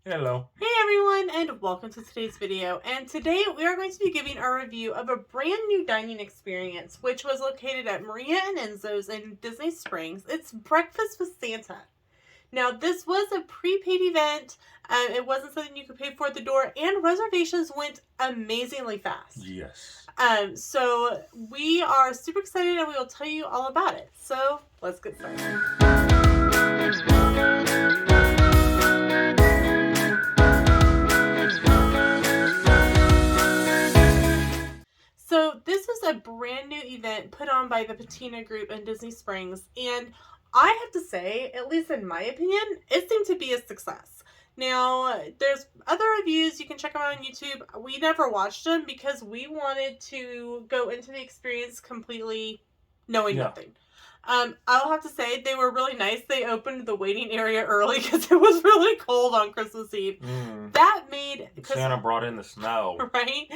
Hello. Hey everyone, and welcome to today's video. And today we are going to be giving our review of a brand new dining experience, which was located at Maria Enzo's in Disney Springs. It's Breakfast with Santa. Now, this was a prepaid event. It wasn't something you could pay for at the door, and reservations went amazingly fast. Yes. So we are super excited, and we will tell you all about it. So let's get started. So this is a brand new event put on by the Patina Group in Disney Springs, and I have to say, at least in my opinion, it seemed to be a success. Now, there's other reviews, you can check them out on YouTube. We never watched them because we wanted to go into the experience completely knowing nothing. I'll have to say, they were really nice. They opened the waiting area early because it was really cold on Christmas Eve. That made... Santa brought in the snow. Right?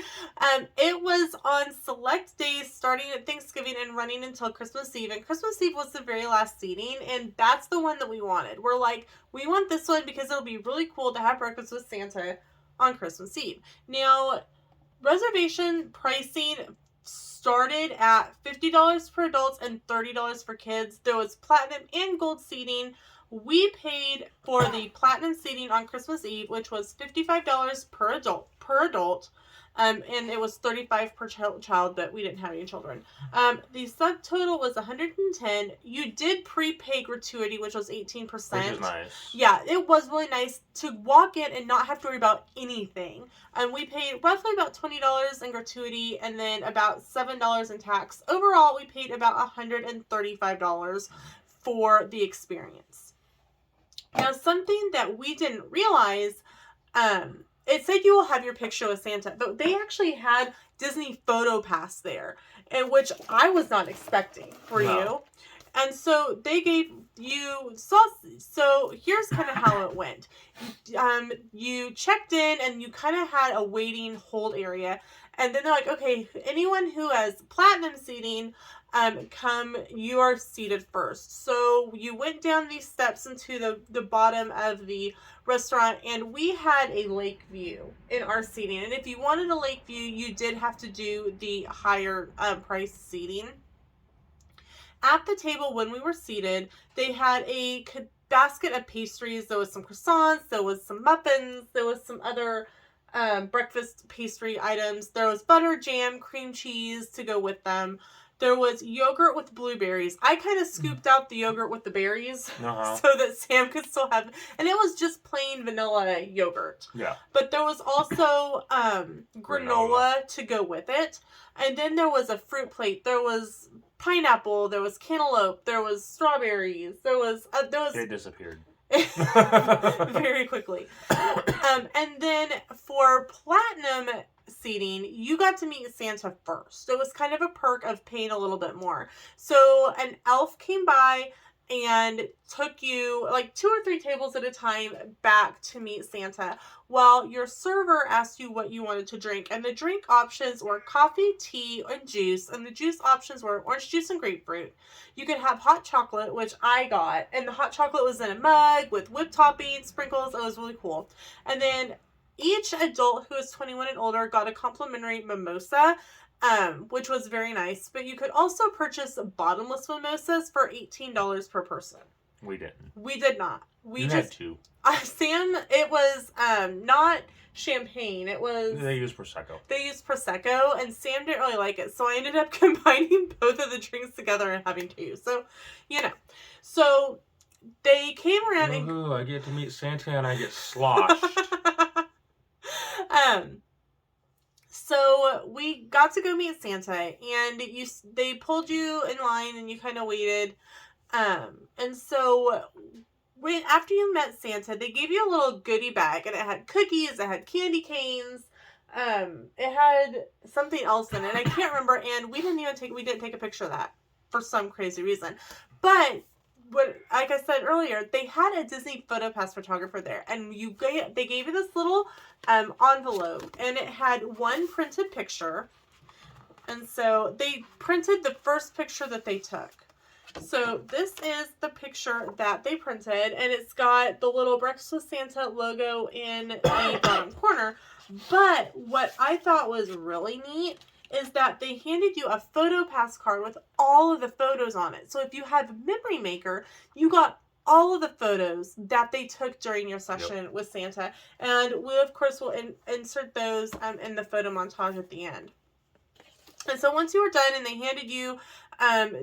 It was on select days starting at Thanksgiving and running until Christmas Eve. And Christmas Eve was the very last seating, and that's the one that we wanted. We're like, we want this one because it'll be really cool to have breakfast with Santa on Christmas Eve. Now, reservation pricing started at $50 for adults and $30 for kids. There was platinum and gold seating. We paid for the platinum seating on Christmas Eve, which was $55 per adult. And it was $35 per child, but we didn't have any children. The subtotal was $110. You did prepay gratuity, which was 18%. Which is nice. Yeah, it was really nice to walk in and not have to worry about anything. We paid roughly about $20 in gratuity and then about $7 in tax. Overall, we paid about $135 for the experience. Now, something that we didn't realize, it said you will have your picture with Santa, but they actually had Disney Photo Pass there, and which I was not expecting for you. And so they gave you so here's kind of how it went. You checked in and you kind of had a waiting hold area, and then they're like, okay, anyone who has platinum seating, you are seated first. So you went down these steps into the bottom of the restaurant, and we had a lake view in our seating. And if you wanted a lake view, you did have to do the higher price seating. At the table when we were seated, they had a basket of pastries. There was some croissants, there was some muffins, there was some other breakfast pastry items. There was butter, jam, cream cheese to go with them. There was yogurt with blueberries. I kind of scooped out the yogurt with the berries so that Sam could still have, and it was just plain vanilla yogurt. Yeah. But there was also granola to go with it. And then there was a fruit plate. There was pineapple, there was cantaloupe, there was strawberries, there was They disappeared. very quickly. And then for platinum seating, you got to meet Santa first. It was kind of a perk of paying a little bit more. So an elf came by and took you like 2 or 3 tables at a time back to meet Santa, while your server asked you what you wanted to drink. And the drink options were coffee, tea, and juice. And the juice options were orange juice and grapefruit. You could have hot chocolate, which I got. And the hot chocolate was in a mug with whipped toppings, sprinkles. It was really cool. And then each adult who was 21 and older got a complimentary mimosa, which was very nice. But you could also purchase bottomless mimosas for $18 per person. We didn't. We did not. We just had 2. Sam, it was not champagne. It was... They used Prosecco. They used Prosecco, and Sam didn't really like it. So I ended up combining both of the drinks together and having 2. So, you know. So they came around and... I get to meet Santa and I get sloshed. So we got to go meet Santa, and they pulled you in line, and you kind of waited. And so after you met Santa, they gave you a little goodie bag, and it had cookies, it had candy canes, it had something else in it. I can't remember, and we didn't take a picture of that for some crazy reason. But like I said earlier, they had a Disney Photo Pass photographer there, and they gave you this little envelope, and it had one printed picture. And so they printed the first picture that they took. So this is the picture that they printed, and it's got the little Breakfast with Santa logo in the bottom corner. But what I thought was really neat is that they handed you a photo pass card with all of the photos on it. So if you have Memory Maker, you got all of the photos that they took during your session with Santa. And we, of course, will insert those in the photo montage at the end. And so once you were done and they handed you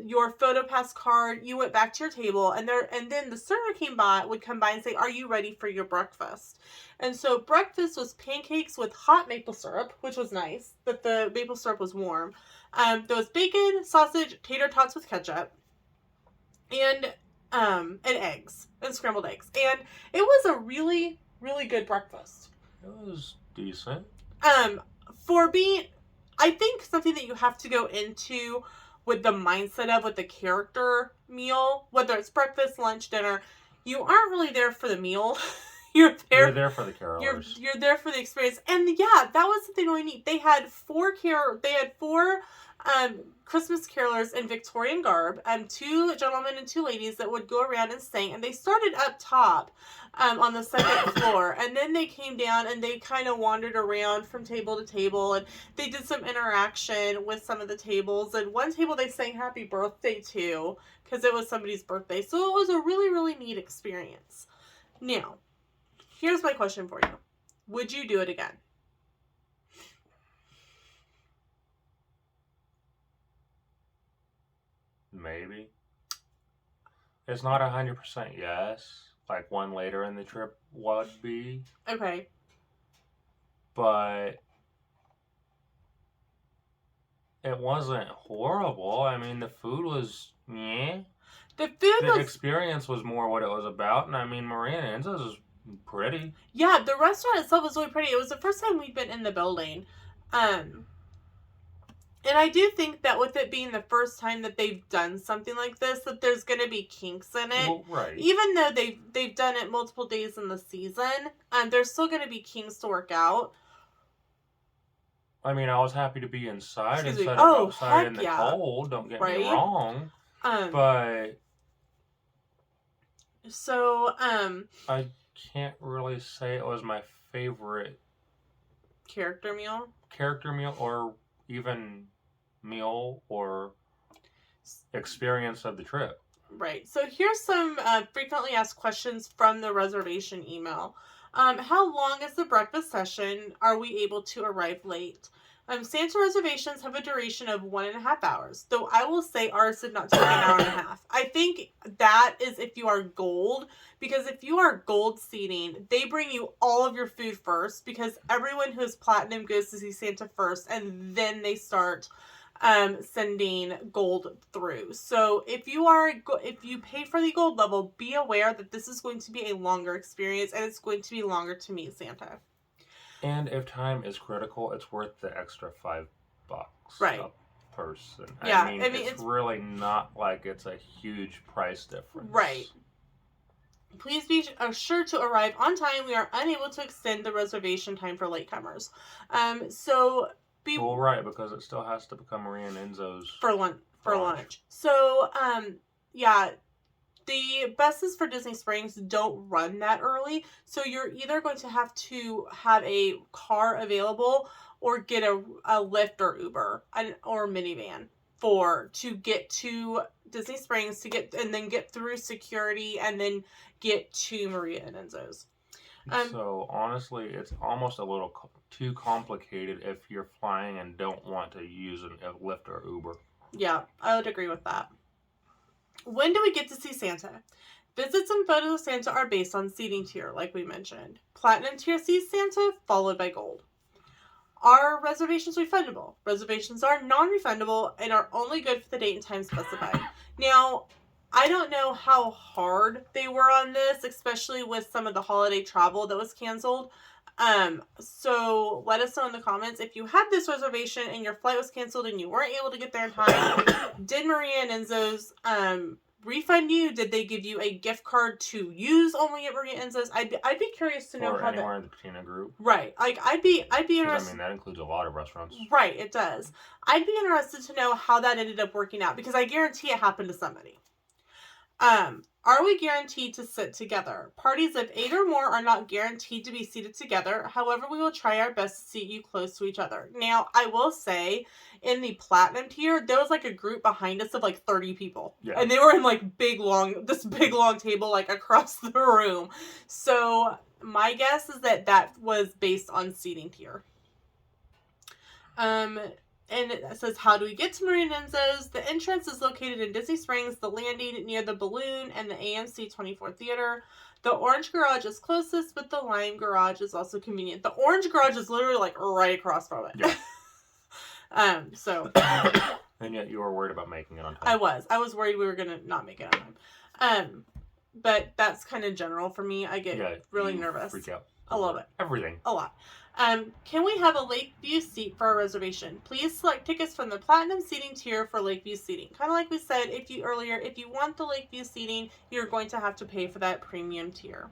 your photo pass card, you went back to your table, and then the server would come by and say, "Are you ready for your breakfast?" And so breakfast was pancakes with hot maple syrup, which was nice that the maple syrup was warm. There was bacon, sausage, tater tots with ketchup, and eggs and scrambled eggs, and it was a really, really good breakfast. It was decent. For being, I think something that you have to go into with the mindset of with the character meal, whether it's breakfast, lunch, dinner, you aren't really there for the meal. You're there for the carolers. You're there for the experience. And yeah, that was something really neat. They had four Christmas carolers in Victorian garb, 2 gentlemen and 2 ladies that would go around and sing, and they started up top on the second floor, and then they came down and they kind of wandered around from table to table, and they did some interaction with some of the tables, and one table they sang happy birthday to because it was somebody's birthday. So it was a really, really neat experience. Now, here's my question for you. Would you do it again? Maybe. It's not 100% yes. Like one later in the trip would be. Okay. But it wasn't horrible. I mean, the food was, yeah. The experience was more what it was about. And I mean, Maria Enzo's is pretty. Yeah, the restaurant itself was really pretty. It was the first time we'd been in the building. And I do think that with it being the first time that they've done something like this, that there's going to be kinks in it. Well, right. Even though they've done it multiple days in the season, there's still going to be kinks to work out. I mean, I was happy to be inside instead of outside in the cold. Don't get me wrong. But so I can't really say it was my favorite character meal or even meal or experience of the trip. Right. So here's some frequently asked questions from the reservation email. How long is the breakfast session? Are we able to arrive late? Santa reservations have a duration of 1.5 hours, though I will say ours did not take an hour and a half. I think that is if you are gold, because if you are gold seating, they bring you all of your food first, because everyone who is platinum goes to see Santa first, and then they start sending gold through. So if you pay for the gold level, be aware that this is going to be a longer experience, and it's going to be longer to meet Santa. And if time is critical, it's worth the extra $5 right. a person. Yeah, I mean it's really not like it's a huge price difference. Right. Please be sure to arrive on time. We are unable to extend the reservation time for latecomers. Well, right, because it still has to become Maria Enzo's for lunch. So, yeah. The buses for Disney Springs don't run that early, so you're either going to have a car available or get a Lyft or Uber or minivan to get to Disney Springs and then get through security and then get to Maria and Enzo's. So honestly, it's almost a little too complicated if you're flying and don't want to use a Lyft or Uber. Yeah, I would agree with that. When do we get to see Santa? Visits and photos of Santa are based on seating tier, like we mentioned. Platinum tier sees Santa, followed by gold. Are reservations refundable? Reservations are non-refundable and are only good for the date and time specified. Now, I don't know how hard they were on this, especially with some of the holiday travel that was canceled. So let us know in the comments if you had this reservation and your flight was canceled and you weren't able to get there in time. Did Maria and Enzo's refund you? Did they give you a gift card to use only at Maria Enzo's? I'd be curious to know or anywhere in the Patina group. Right. Like I'd be interested. I mean, that includes a lot of restaurants. Right, it does. I'd be interested to know how that ended up working out, because I guarantee it happened to somebody. Are we guaranteed to sit together? Parties of 8 or more are not guaranteed to be seated together. However, we will try our best to seat you close to each other. Now, I will say, in the platinum tier, there was like a group behind us of like 30 people. Yeah. And they were in like this big long table like across the room. So my guess is that was based on seating tier. And it says, how do we get to Maria Enzo's? The entrance is located in Disney Springs, the landing near the Balloon and the AMC 24 Theater. The Orange Garage is closest, but the Lime Garage is also convenient. The Orange Garage is literally like right across from it. Yeah. So. And yet you were worried about making it on time. I was worried we were going to not make it on time. But that's kind of general for me. I get really nervous. Freak out. A little bit. Everything. A lot. Can we have a Lakeview seat for our reservation? Please select tickets from the platinum seating tier for Lakeview seating. Kind of like we said if you want the Lakeview seating, you're going to have to pay for that premium tier.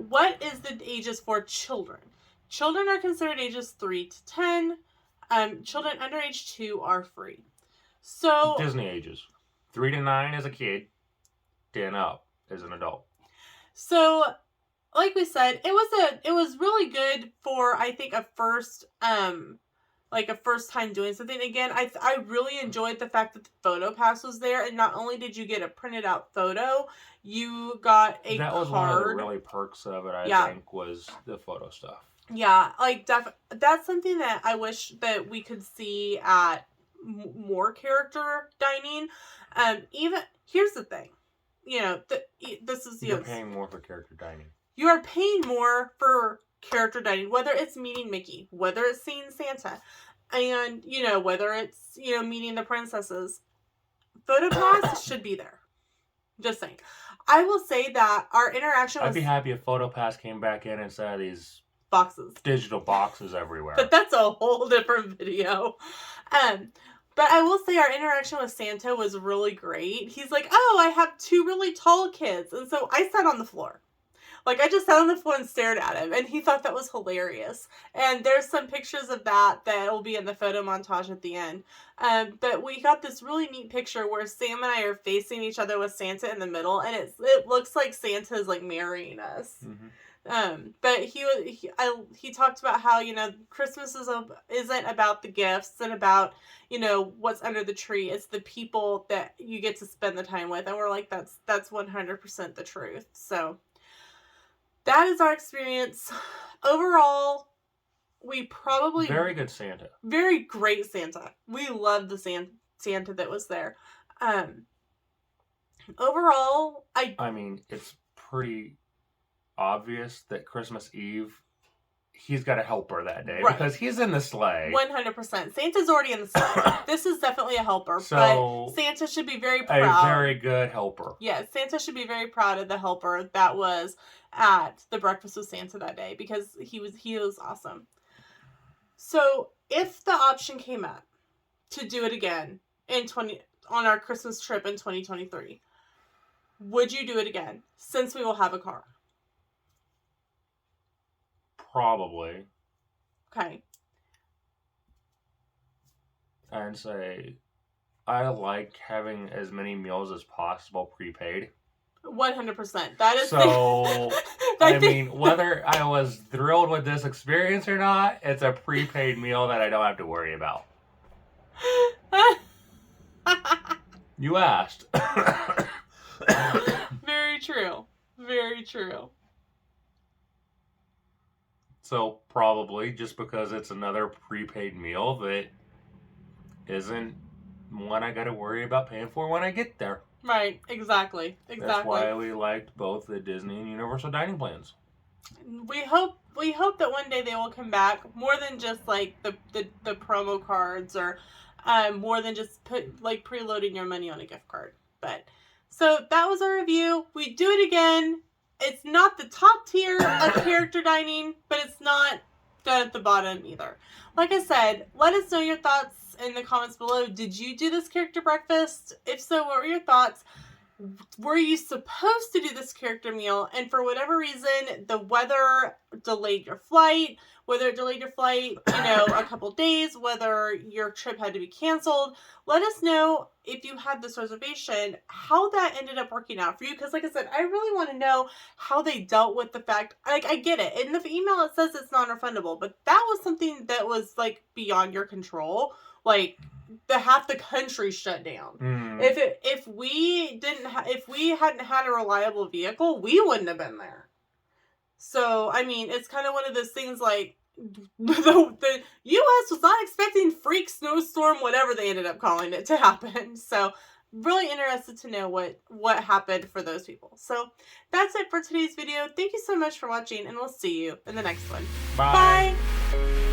What is the ages for children? Children are considered ages 3 to 10. Children under age 2 are free. So Disney ages. 3 to 9 is a kid. 10 up is an adult. So, like we said, it was really good for, I think, a first time doing something. Again, I really enjoyed the fact that the photo pass was there, and not only did you get a printed out photo, you got a card. That was one of the really perks of it, I think, was the photo stuff. Yeah, like that's something that I wish that we could see at more character dining. Even here's the thing, this is you're paying more for character dining. You are paying more for character dining, whether it's meeting Mickey, whether it's seeing Santa, and, whether it's, meeting the princesses. Photo pass should be there. Just saying. I will say that our interaction I'd be happy if Photo Pass came back in instead of these boxes. Digital boxes everywhere. But that's a whole different video. But I will say our interaction with Santa was really great. He's like, oh, I have 2 really tall kids. And so I sat on the floor. Like, I just sat on the floor and stared at him, and he thought that was hilarious. And there's some pictures of that will be in the photo montage at the end. But we got this really neat picture where Sam and I are facing each other with Santa in the middle, and it looks like Santa is, like, marrying us. Mm-hmm. But he talked about how, Christmas isn't about the gifts and about, what's under the tree. It's the people that you get to spend the time with. And we're like, that's 100% the truth. So that is our experience. Overall, we probably... Very good Santa. Very great Santa. We loved the Santa that was there. Overall, I mean, it's pretty obvious that Christmas Eve, he's got a helper that day. Right. Because he's in the sleigh. 100%. Santa's already in the sleigh. This is definitely a helper. So, but Santa should be very proud. A very good helper. Yeah, Santa should be very proud of the helper that was at the Breakfast with Santa that day, because he was awesome. So if the option came up to do it again on our Christmas trip in 2023, would you do it again, since we will have a car? Probably. Okay. And say, I like having as many meals as possible prepaid. 100%. That is so. I mean, whether I was thrilled with this experience or not, it's a prepaid meal that I don't have to worry about. You asked. Very true. Very true. So probably just because it's another prepaid meal that isn't one I got to worry about paying for when I get there. Right, exactly. That's why we liked both the Disney and Universal dining plans. We hope that one day they will come back, more than just like the promo cards, or more than just preloading your money on a gift card. But so that was our review. We do it again. It's not the top tier of character dining, but it's not down at the bottom either. Like I said, let us know your thoughts in the comments below. Did you do this character breakfast? If so, what were your thoughts? Were you supposed to do this character meal, and for whatever reason the weather delayed your flight? whether it delayed your flight, a couple days, whether your trip had to be canceled. Let us know if you had this reservation, how that ended up working out for you. Because like I said, I really want to know how they dealt with the fact, like, I get it. In the email, it says it's non-refundable, but that was something that was like beyond your control. Like, half the country shut down. If we hadn't had a reliable vehicle, we wouldn't have been there. So I mean, it's kind of one of those things like the U.S. was not expecting freak snowstorm, whatever they ended up calling it, to happen. So really interested to know what happened for those people. So that's it for today's video. Thank you so much for watching, and we'll see you in the next one. Bye. Bye.